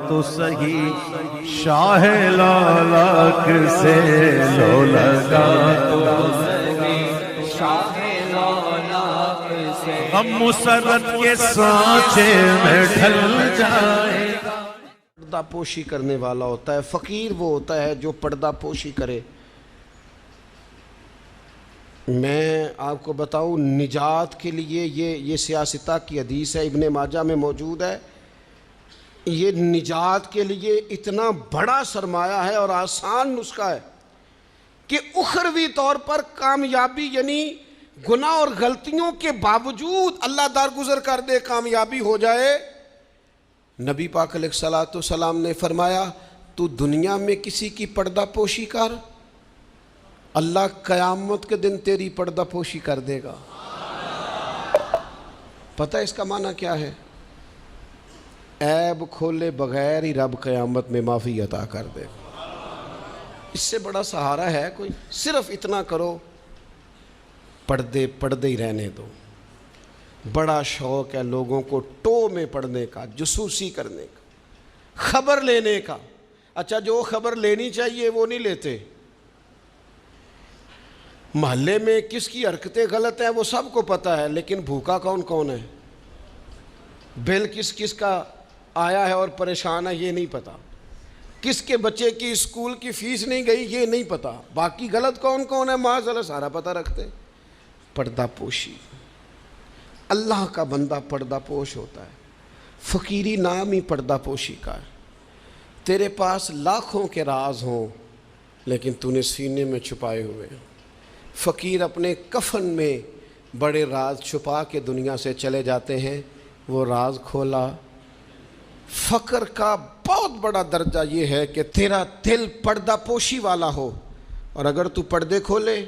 तो सही शाह लालक से लो लगा तो सही शाह लालक से हम मुसरत के सांचे में ढल जाएगा। पर्दापोशी करने वाला होता है, फ़कीर वो होता है जो पर्दापोशी करे। मैं आपको बताऊं, निजात के लिए ये सियासता की हदीस है, इब्ने माजा में मौजूद है। ये निजात के लिए इतना बड़ा सरमाया है और आसान नुस्खा है कि उखरवी तौर पर कामयाबी, यानी गुनाह और गलतियों के बावजूद अल्लाह दरगुजर कर दे, कामयाबी हो जाए। नबी पाक अलैहिस्सलातु सलाम ने फरमाया, तू दुनिया में किसी की पर्दापोशी कर, अल्लाह क़यामत के दिन तेरी पर्दापोशी कर देगा। पता है इसका माना क्या है? ऐब खोले बगैर ही रब क़यामत में माफ़ी अता कर देगा। इससे बड़ा सहारा है कोई? सिर्फ इतना करो, पढ़ते ही रहने दो। बड़ा शौक़ है लोगों को टो में पढ़ने का, जसूसी करने का, खबर लेने का। अच्छा, जो खबर लेनी चाहिए वो नहीं लेते। मोहल्ले में किसकी हरकतें गलत हैं वो सबको पता है, लेकिन भूखा कौन कौन है, बिल किस किस का आया है और परेशान है ये नहीं पता, किसके बच्चे की स्कूल की फ़ीस नहीं गई ये नहीं पता, बाकी गलत कौन कौन है माज़अल्लाह सारा पता रखते। पर्दापोशी, अल्लाह का बंदा पर्दापोश होता है। फ़कीरी नाम ही पर्दापोशी का है। तेरे पास लाखों के राज हों लेकिन तूने सीने में छुपाए हुए हैं। फ़कीर अपने कफन में बड़े राज छुपा के दुनिया से चले जाते हैं, वो राज खोला। फ़क्र का बहुत बड़ा दर्जा ये है कि तेरा दिल पर्दापोशी वाला हो, और अगर तू पर्दे खोले,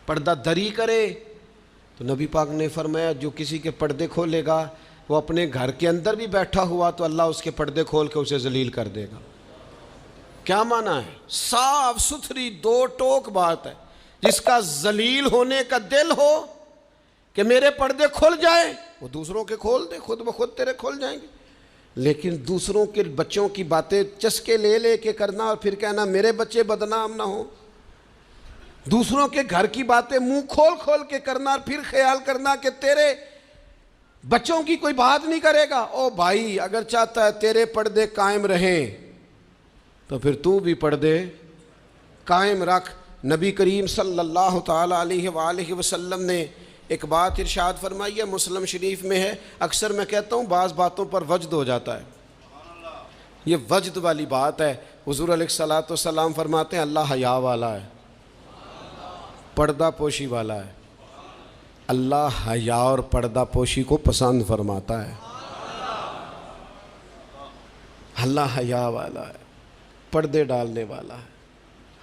पर्दा दरी करे, तो नबी पाक ने फरमाया जो किसी के पर्दे खोलेगा वो अपने घर के अंदर भी बैठा हुआ तो अल्लाह उसके पर्दे खोल के उसे जलील कर देगा। क्या माना है? साफ सुथरी दो टोक बात है। जिसका जलील होने का दिल हो कि मेरे पर्दे खुल जाए, वो दूसरों के खोल दे, खुद ब खुद तेरे खुल जाएंगे। लेकिन दूसरों के बच्चों की बातें चस्के ले ले के करना और फिर कहना मेरे बच्चे बदनाम ना हो, दूसरों के घर की बातें मुंह खोल खोल के करना और फिर ख्याल करना कि तेरे बच्चों की कोई बात नहीं करेगा। ओ भाई, अगर चाहता है तेरे पर्दे कायम रहें तो फिर तू भी पर्दे कायम रख। नबी करीम सल्लल्लाहु ताला अलैहि वसल्लम ने एक बात इरशाद फरमाई है, मुस्लिम शरीफ में है। अक्सर मैं कहता हूँ बाज़ बातों पर वजद हो जाता है, ये वजद वाली बात है। हुज़ूर अलैहिस्सलातु वस्सलाम फरमाते हैं अल्लाह हया वाला है, पर्दापोशी वाला है। अल्लाह हया और पर्दापोशी को पसंद फरमाता है। अल्लाह हया वाला है, पर्दे डालने वाला है।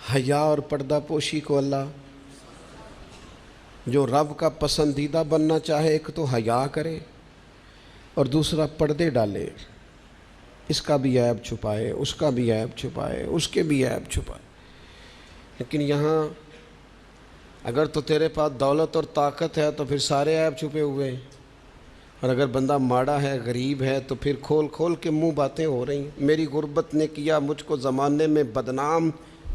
हया और पर्दापोशी को अल्लाह, जो रब का पसंदीदा बनना चाहे, एक तो हया करे और दूसरा पर्दे डाले। इसका भी ऐब छुपाए, उसका भी ऐब छुपाए, उसके भी ऐब छुपाए। लेकिन यहाँ अगर तो तेरे पास दौलत और ताकत है तो फिर सारे ऐब छुपे हुए हैं, और अगर बंदा माड़ा है, गरीब है, तो फिर खोल खोल के मुंह बातें हो रही हैं। मेरी गुर्बत ने किया मुझको ज़माने में बदनाम,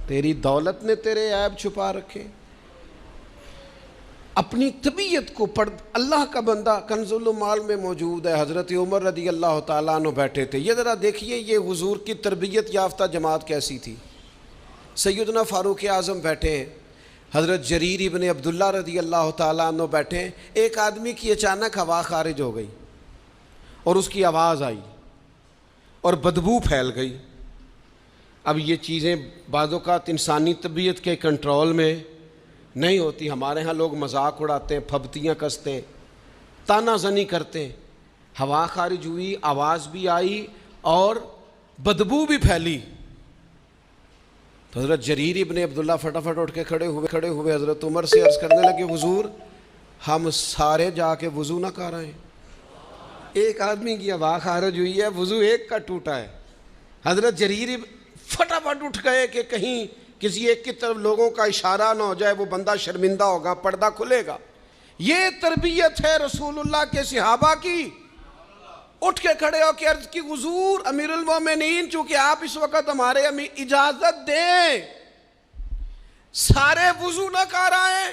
तेरी दौलत ने तेरे ऐब छुपा रखे। अपनी तबीयत को पढ़। अल्लाह का बंदा कंजुल माल में मौजूद है, हज़रत उमर रदी अल्लाह ताला अन्हु बैठे थे। ये ज़रा देखिए ये हुजूर की तरबियत याफ्ता जमात कैसी थी। सैयदना फ़ारूक आज़म बैठे हैं, हज़रत जरीर इब्ने अब्दुल्ला रदी अल्लाह ताला अन्हु बैठे हैं। एक आदमी की अचानक हवा खारिज हो गई और उसकी आवाज़ आई और बदबू फैल गई। अब ये चीज़ें बाज़-औक़ात इंसानी तबीयत के कंट्रोल में नहीं होती। हमारे यहाँ लोग मजाक उड़ाते हैं, फब्तियाँ कसते हैं, तानाज़नी करते हैं। हवा खारिज हुई, आवाज़ भी आई और बदबू भी फैली। तो हज़रत जरीर इब्ने अब्दुल्ला फटाफट उठ के खड़े हुए हज़रत उमर से अर्ज़ करने लगे, हुजूर हम सारे जाके वज़ू ना कर आए। एक आदमी की हवा खारिज हुई है, वज़ू एक का टूटा है। हज़रत जरीर फटाफट उठ गए कि कहीं किसी एक की तरफ लोगों का इशारा ना हो जाए, वो बंदा शर्मिंदा होगा, पर्दा खुलेगा। ये तरबियत है रसूलुल्लाह के सहाबा की। उठ के खड़े होकर अर्ज की, हुजूर अमीरुल मोमिनीन, चूंकि आप इस वक्त हमारे इजाजत दें, सारे वुजू न कर आए।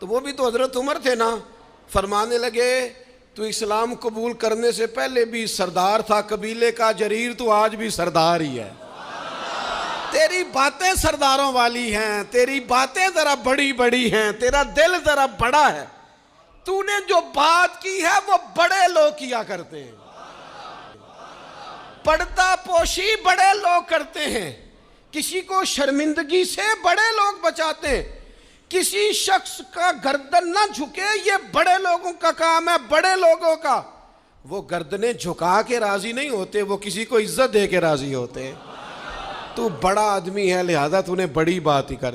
तो वो भी तो हजरत उमर थे ना। फरमाने लगे, तू इस्लाम कबूल करने से पहले भी सरदार था कबीले का, जरीर तू आज भी सरदार ही है। तेरी बातें सरदारों वाली हैं, तेरी बातें जरा बड़ी बड़ी हैं, तेरा दिल जरा बड़ा है। तूने जो बात की है वो बड़े लोग किया करते हैं, पर्दा पोशी बड़े लोग करते हैं, किसी को शर्मिंदगी से बड़े लोग बचाते हैं। किसी शख्स का गर्दन ना झुके, ये बड़े लोगों का काम है, बड़े लोगों का। वो गर्दनें झुका के राजी नहीं होते, वो किसी को इज्जत दे के राजी होते हैं। तू बड़ा आदमी है, लिहाजा तूने बड़ी बात ही कर